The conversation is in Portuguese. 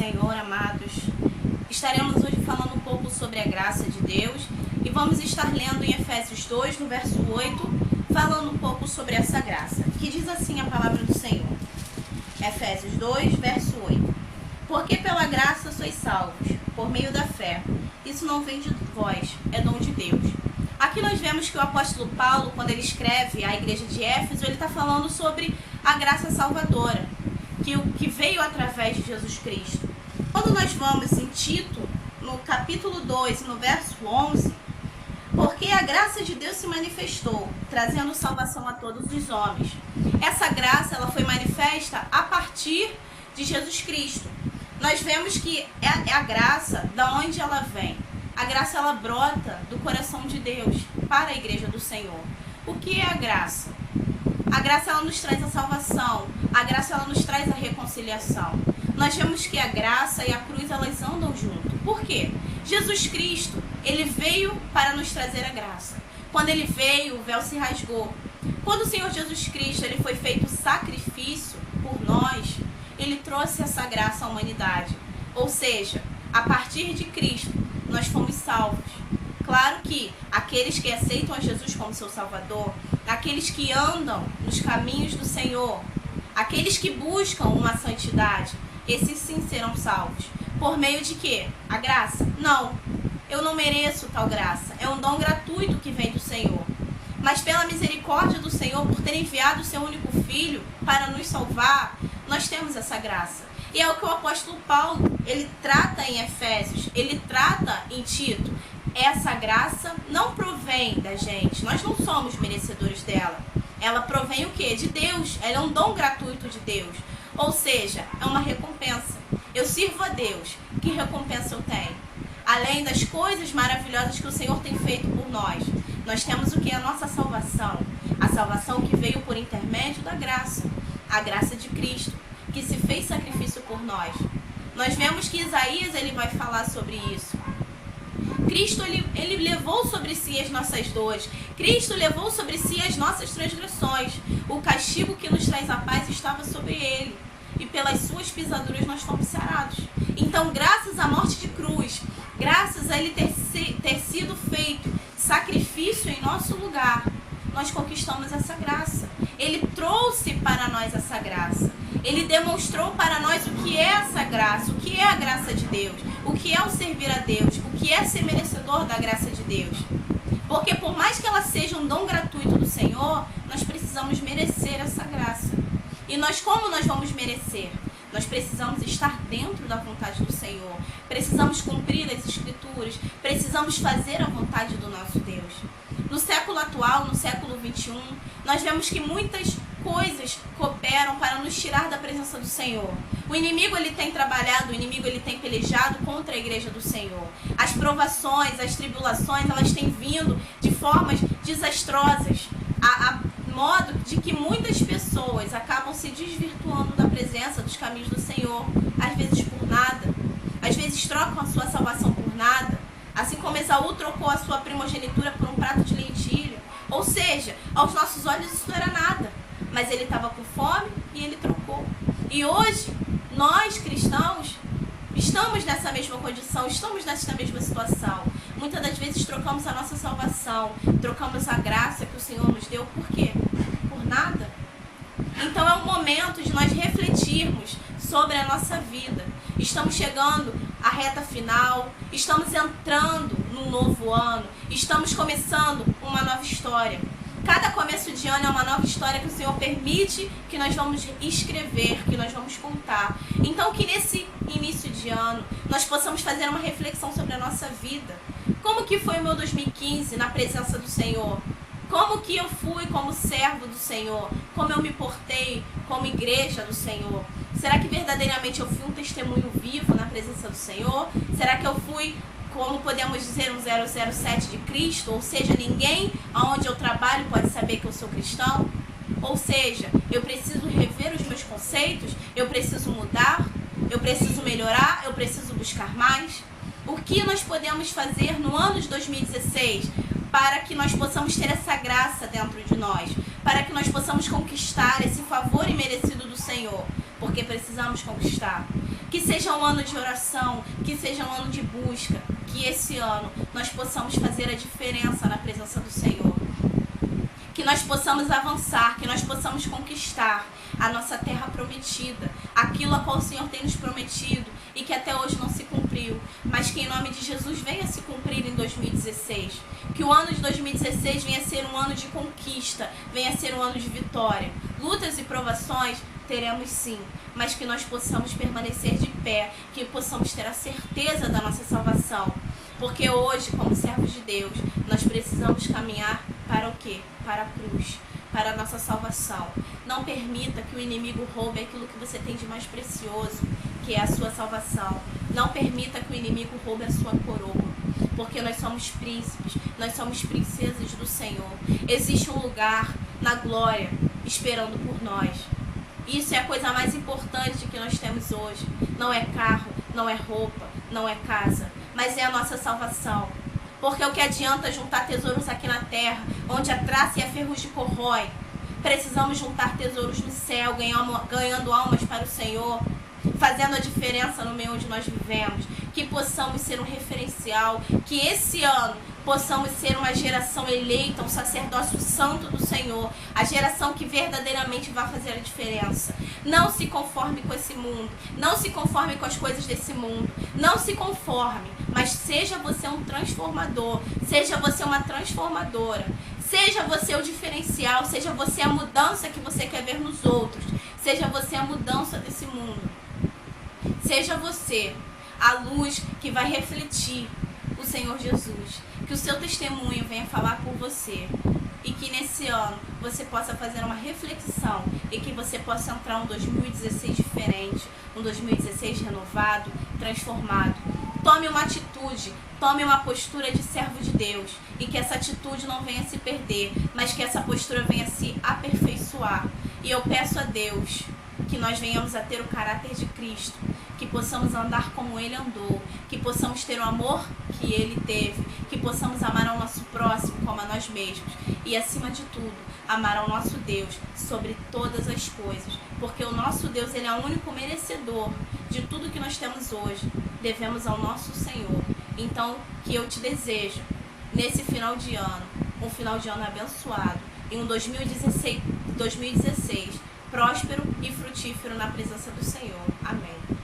Senhor, amados. Estaremos hoje falando um pouco sobre a graça de Deus e vamos estar lendo em Efésios 2, no verso 8, falando um pouco sobre essa graça, que diz assim a palavra do Senhor. Efésios 2, verso 8. Porque pela graça sois salvos, por meio da fé. Isso não vem de vós, é dom de Deus. Aqui nós vemos que o apóstolo Paulo, quando ele escreve à igreja de Éfeso, ele está falando sobre a graça salvadora, que veio através de Jesus Cristo. Quando nós vamos em Tito, no capítulo 2, no verso 11, porque a graça de Deus se manifestou, trazendo salvação a todos os homens. Essa graça ela foi manifesta a partir de Jesus Cristo. Nós vemos que é a graça, da onde ela vem. A graça ela brota do coração de Deus para a igreja do Senhor. O que é a graça? A graça ela nos traz a salvação. A graça ela nos traz a reconciliação. Nós vemos que a graça e a cruz elas andam junto. Por quê? Jesus Cristo, ele veio para nos trazer a graça. Quando ele veio, o véu se rasgou. Quando o Senhor Jesus Cristo ele foi feito sacrifício por nós, ele trouxe essa graça à humanidade. Ou seja, a partir de Cristo, nós fomos salvos. Claro que aqueles que aceitam a Jesus como seu Salvador, aqueles que andam nos caminhos do Senhor, aqueles que buscam uma santidade, esses sim serão salvos. Por meio de quê? A graça? Não, eu não mereço tal graça. É um dom gratuito que vem do Senhor. Mas pela misericórdia do Senhor, por ter enviado o seu único Filho para nos salvar, nós temos essa graça. E é o que o apóstolo Paulo, ele trata em Efésios, ele trata em Tito. Essa graça não provém da gente, nós não somos merecedores dela. Ela provém o quê? De Deus, ela é um dom gratuito de Deus. Ou seja, é uma recompensa. Eu sirvo a Deus, que recompensa eu tenho? Além das coisas maravilhosas que o Senhor tem feito por nós, nós temos o que? A nossa salvação. A salvação que veio por intermédio da graça. A graça de Cristo, que se fez sacrifício por nós. Nós vemos que Isaías ele vai falar sobre isso. Cristo ele levou sobre si as nossas dores. Cristo levou sobre si as nossas transgressões. O castigo que nos traz a paz estava sobre ele. E pelas suas pisaduras nós fomos sarados. Então, graças à morte de cruz, graças a ele ter sido feito sacrifício em nosso lugar, nós conquistamos essa graça. Ele trouxe para nós essa graça. Ele demonstrou para nós o que é essa graça, o que é a graça de Deus, o que é o servir a Deus, o que é ser merecedor da graça de Deus. Porque por mais que ela seja um dom gratuito do Senhor, nós precisamos merecer essa graça. E nós, como nós vamos merecer? Nós precisamos estar dentro da vontade do Senhor. Precisamos cumprir as Escrituras. Precisamos fazer a vontade do nosso Deus. No século atual, no século 21, nós vemos que muitas coisas cooperam para nos tirar da presença do Senhor. O inimigo ele tem trabalhado, o inimigo ele tem pelejado contra a igreja do Senhor. As provações, as tribulações, elas têm vindo de formas desastrosas, a modo de que muitas pessoas acabam se desvirtuando da presença dos caminhos do Senhor, às vezes por nada, às vezes trocam a sua salvação por nada, assim como Esaú trocou a sua primogenitura por um prato de lentilha. Ou seja, aos nossos olhos isso não era nada, mas ele estava com fome e ele trocou. E hoje, nós cristãos, estamos nessa mesma condição, estamos nessa mesma situação. Muitas das vezes trocamos a nossa salvação, trocamos a graça que o Senhor nos deu, por quê? Por nada. Então é um momento de nós refletirmos sobre a nossa vida. Estamos chegando à reta final, estamos entrando num novo ano, estamos começando uma nova história. Cada começo de ano é uma nova história que o Senhor permite que nós vamos escrever, que nós vamos contar. Então que nesse início de ano nós possamos fazer uma reflexão sobre a nossa vida. Como que foi o meu 2015 na presença do Senhor? Como que eu fui como servo do Senhor? Como eu me portei como igreja do Senhor? Será que verdadeiramente eu fui um testemunho vivo na presença do Senhor? Será que eu fui, como podemos dizer, um 007 de Cristo? Ou seja, ninguém aonde eu trabalho pode saber que eu sou cristão? Ou seja, eu preciso rever os meus conceitos? Eu preciso mudar? Eu preciso melhorar? Eu preciso buscar mais? O que nós podemos fazer no ano de 2016 para que nós possamos ter essa graça dentro de nós? Para que nós possamos conquistar esse favor imerecido do Senhor? Porque precisamos precisamos conquistar. Que seja um ano de oração, que seja um ano de busca, que esse ano nós possamos fazer a diferença na presença do Senhor. Que nós possamos avançar, que nós possamos conquistar a nossa terra prometida, aquilo a qual o Senhor tem nos prometido e que até hoje não se cumpriu, mas que em nome de Jesus venha se cumprir em 2016. Que o ano de 2016 venha ser um ano de conquista, venha ser um ano de vitória. Lutas e provações teremos sim, mas que nós possamos permanecer de pé, que possamos ter a certeza da nossa salvação. Porque hoje, como servos de Deus, nós precisamos caminhar para o quê? Para a cruz, para a nossa salvação. Não permita que o inimigo roube aquilo que você tem de mais precioso, que é a sua salvação. Não permita que o inimigo roube a sua coroa, porque nós somos príncipes, nós somos princesas do Senhor. Existe um lugar na glória esperando por nós. Isso é a coisa mais importante que nós temos hoje. Não é carro, não é roupa, não é casa, mas é a nossa salvação. Porque o que adianta juntar tesouros aqui na terra, onde a traça e a ferrugem corrói? Precisamos juntar tesouros no céu, ganhando almas para o Senhor, fazendo a diferença no meio onde nós vivemos. Que possamos ser um referencial, que esse ano possamos ser uma geração eleita, um sacerdócio santo do Senhor, a geração que verdadeiramente vai fazer a diferença. Não se conforme com esse mundo, não se conforme com as coisas desse mundo, não se conforme, mas seja você um transformador, seja você uma transformadora, seja você o diferencial, seja você a mudança que você quer ver nos outros, seja você a mudança desse mundo, seja você a luz que vai refletir o Senhor Jesus. Que o seu testemunho venha falar por você. E que nesse ano você possa fazer uma reflexão. E que você possa entrar um 2016 diferente. Um 2016 renovado, transformado. Tome uma atitude. Tome uma postura de servo de Deus. E que essa atitude não venha se perder. Mas que essa postura venha se aperfeiçoar. E eu peço a Deus que nós venhamos a ter o caráter de Cristo, que possamos andar como Ele andou, que possamos ter o amor que Ele teve, que possamos amar ao nosso próximo como a nós mesmos e, acima de tudo, amar ao nosso Deus sobre todas as coisas, porque o nosso Deus, Ele é o único merecedor de tudo que nós temos hoje. Devemos ao nosso Senhor. Então, que eu te desejo, nesse final de ano, um final de ano abençoado e um 2016 próspero e frutífero na presença do Senhor. Amém.